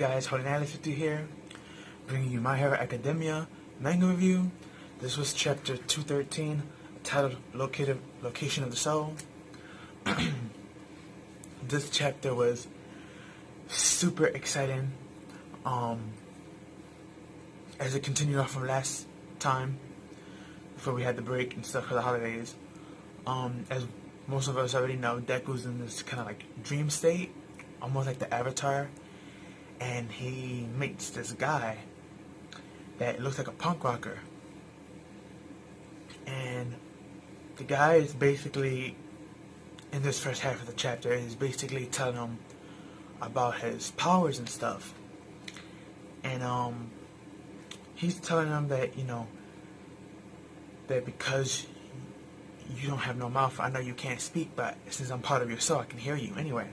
guys, Holinality here, bringing you My Hero Academia manga review. This was chapter 213, titled Location of the Soul. This chapter was super exciting, as it continued off from last time, before we had the break and stuff for the holidays. As most of us already know, Deku's in this kind of like dream state, almost like the Avatar, and he meets this guy that looks like a punk rocker. And the guy is basically, in this first half of the chapter, is basically telling him about his powers and stuff. And he's telling him that, that because you don't have no mouth, I know you can't speak, but since I'm part of your soul, I can hear you anyway.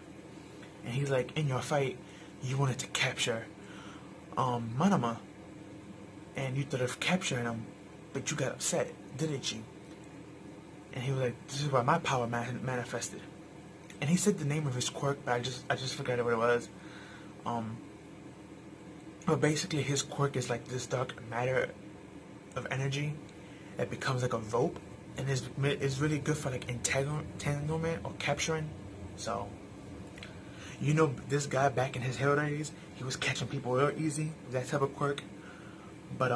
And he's like, in your fight, you wanted to capture Manama, and you thought of capturing him, but you got upset, didn't you? And he was like, this is where my power manifested. And he said the name of his quirk, but I just forgot what it was. But basically his quirk is like this dark matter of energy that becomes like a rope, and is really good for like entanglement or capturing. So, this guy back in his hero days, he was catching people real easy, that type of quirk. But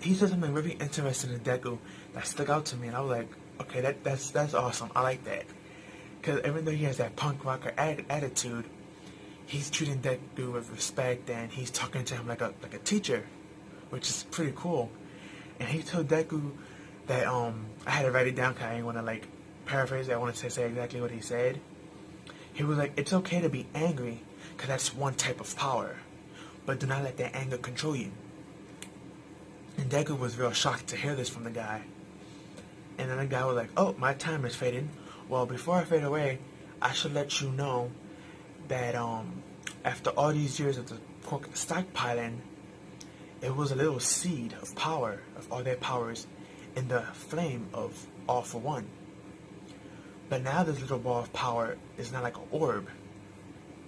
he said something really interesting in Deku that stuck out to me, and I was like, okay, that's awesome. I like that, because even though he has that punk rocker attitude, he's treating Deku with respect, and he's talking to him like a teacher, which is pretty cool. And he told Deku that I had to write it down because I didn't want to like paraphrase it. I wanted to say exactly what he said. He was like, it's okay to be angry, because that's one type of power, but do not let that anger control you. And Deku was real shocked to hear this from the guy. And then the guy was like, oh, my time is fading. Well, before I fade away, I should let you know that after all these years of the stockpiling, it was a little seed of power, of all their powers, in the flame of All for One. But now this little ball of power is now like an orb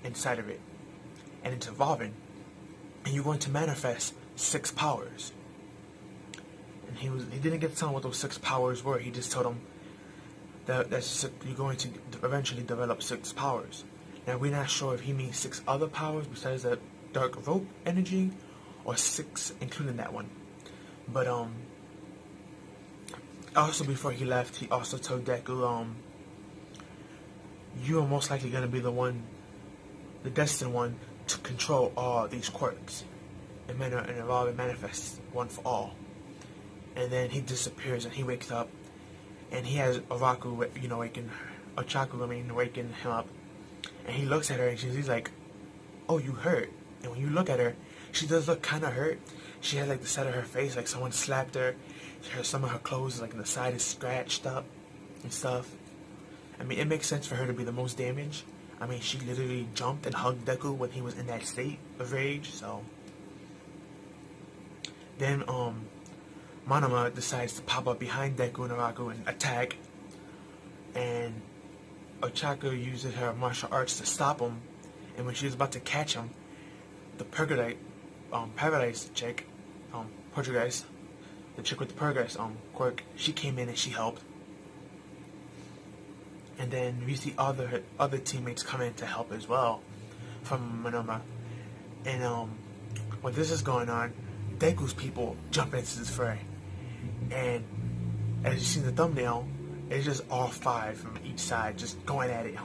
inside of it, and it's evolving, and you're going to manifest 6 powers. And he didn't get to tell him what those 6 powers were. He just told him that you're going to eventually develop 6 powers. Now we're not sure if he means 6 other powers besides that dark rope energy, or 6 including that one. But also before he left, he also told Deku, you are most likely going to be the destined one to control all these quirks and evolve and manifest one for all. And then he disappears, and he wakes up, and he has Araku, waking him up, and he looks at her, and he's like, oh, you hurt. And when you look at her, she does look kind of hurt. She has like the side of her face like someone slapped her. Some of her clothes, like on the side, is scratched up and stuff. I mean, it makes sense for her to be the most damaged. I mean, she literally jumped and hugged Deku when he was in that state of rage. So then Manama decides to pop up behind Deku and Araku and attack, and Ochako uses her martial arts to stop him. And when she was about to catch him, the Paradise chick, Portuguese, the chick with the Paradise quirk, she came in and she helped. And then we see other teammates come in to help as well from Manama. And when this is going on, Deku's people jump into this fray. And as you see in the thumbnail, it's just all 5 from each side just going at it.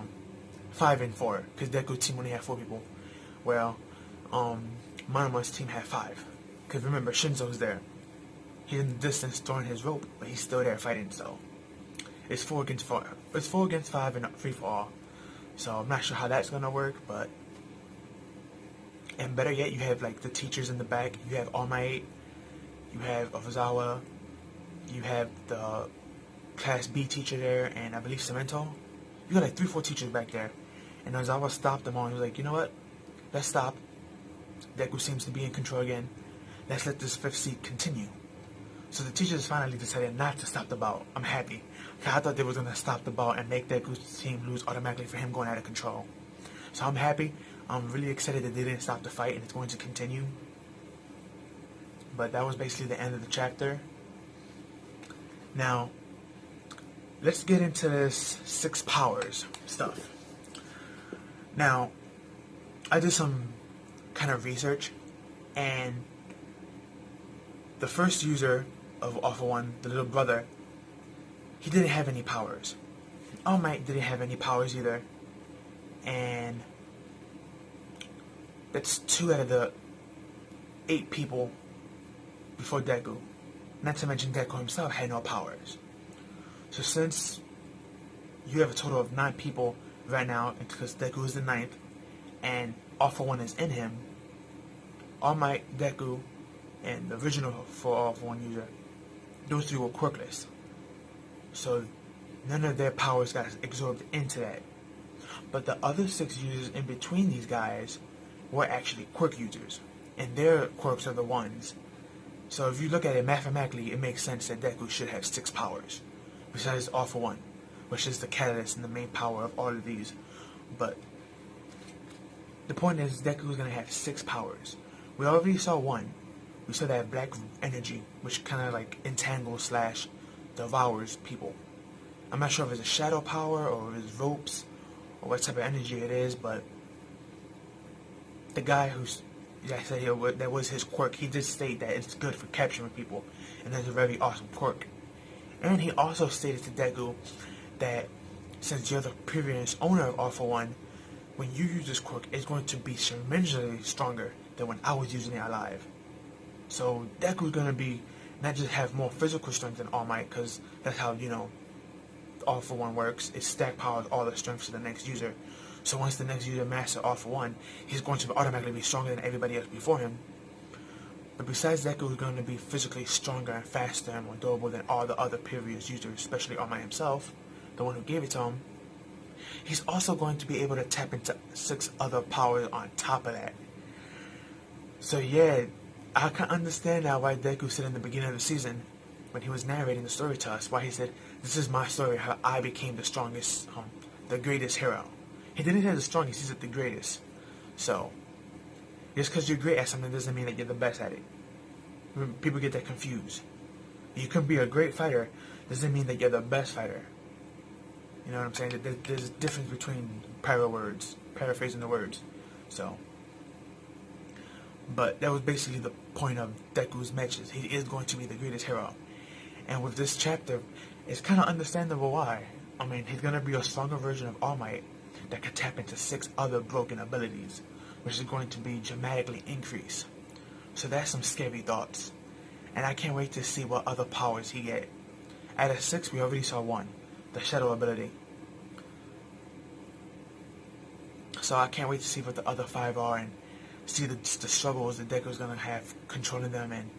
5 and 4, because Deku's team only had 4 people. Well, Manama's team had 5. Because remember, Shinzo's there. He's in the distance throwing his rope, but he's still there fighting, so it's 4 against 4. It's 4 against 5 and free for all. So I'm not sure how that's gonna work, but, and better yet, you have like the teachers in the back. You have All Might, you have Ozawa, you have the Class B teacher there, and I believe Cemento. You got like 3-4 teachers back there. And Ozawa stopped them all. He was like, you know what? Let's stop. Deku seems to be in control again. Let's let this 5th seed continue. So the teachers finally decided not to stop the bout. I'm happy. I thought they was going to stop the bout and make Deku's team lose automatically for him going out of control. So I'm happy. I'm really excited that they didn't stop the fight and it's going to continue. But that was basically the end of the chapter. Now, let's get into this 6 powers stuff. Now, I did some kind of research, and the first user of All For One, the little brother, he didn't have any powers. All Might didn't have any powers either, and that's 2 out of the 8 people before Deku. Not to mention Deku himself had no powers. So since you have a total of 9 people right now, because Deku is the 9th, and All For One is in him, All Might, Deku, and the original for All For One user, those 3 were quirkless. So none of their powers got absorbed into that. But the other 6 users in between these guys were actually quirk users, and their quirks are the ones. So if you look at it mathematically, it makes sense that Deku should have 6 powers, besides All For One, which is the catalyst and the main power of all of these. But the point is, Deku is going to have 6 powers. We already saw 1. We saw that black energy, which kind of like entangles / devours people. I'm not sure if it's a shadow power or if it's ropes or what type of energy it is, but the guy who's that was his quirk, he did state that it's good for capturing people, and that's a very awesome quirk. And he also stated to Deku that since you're the previous owner of All For One, when you use this quirk, it's going to be tremendously stronger than when I was using it alive. So Deku's going to be, not just have more physical strength than All Might, because that's how, All For One works. It stack powers all the strength to the next user. So once the next user masters All For One, he's going to automatically be stronger than everybody else before him. But besides Deku, he's going to be physically stronger and faster and more durable than all the other previous users, especially All Might himself, the one who gave it to him. He's also going to be able to tap into 6 other powers on top of that. So yeah, I can understand now why Deku said in the beginning of the season, when he was narrating the story to us, why he said, "This is my story, how I became the strongest, the greatest hero." He didn't say the strongest, he said the greatest. So, just because you're great at something doesn't mean that you're the best at it. People get that confused. You can be a great fighter, doesn't mean that you're the best fighter. You know what I'm saying? There's a difference between paraphrasing the words. So, but that was basically the point of Deku's matches. He is going to be the greatest hero. And with this chapter, it's kind of understandable why. I mean, he's going to be a stronger version of All Might that can tap into 6 other broken abilities, which is going to be dramatically increased. So that's some scary thoughts. And I can't wait to see what other powers he get. Out of 6, we already saw 1, the shadow ability. So I can't wait to see what the other 5 are and see the struggles that Deku's going to have controlling them. And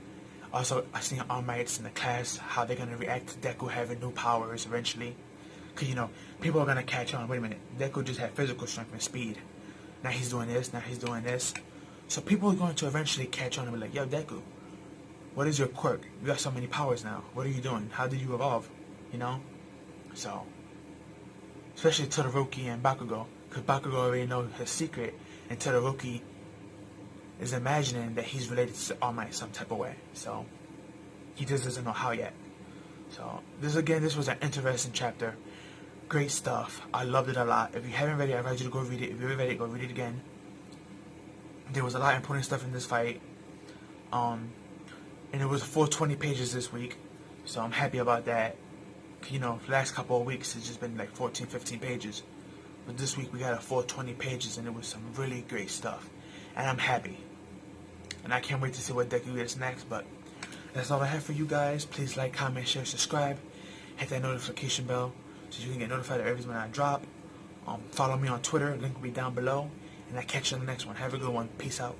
also, I see All Mights in the class, how they're going to react to Deku having new powers eventually. Because, people are going to catch on. Wait a minute, Deku just had physical strength and speed. Now he's doing this, now he's doing this. So people are going to eventually catch on and be like, "Yo, Deku, what is your quirk? You got so many powers now. What are you doing? How did you evolve?" So, especially Todoroki and Bakugo. Because Bakugo already knows his secret, and Todoroki is imagining that he's related to All Might some type of way. So, he just doesn't know how yet. So, this was an interesting chapter. Great stuff. I loved it a lot. If you haven't read it, I advise you to go read it. If you read it, go read it again. There was a lot of important stuff in this fight. And it was 420 pages this week. So I'm happy about that. The last couple of weeks it's just been like 14, 15 pages. But this week we got a 420 pages, and it was some really great stuff. And I'm happy. And I can't wait to see what Deku gets next. But that's all I have for you guys. Please like, comment, share, subscribe. Hit that notification bell so you can get notified of every time I drop. Follow me on Twitter. Link will be down below. And I'll catch you on the next one. Have a good one. Peace out.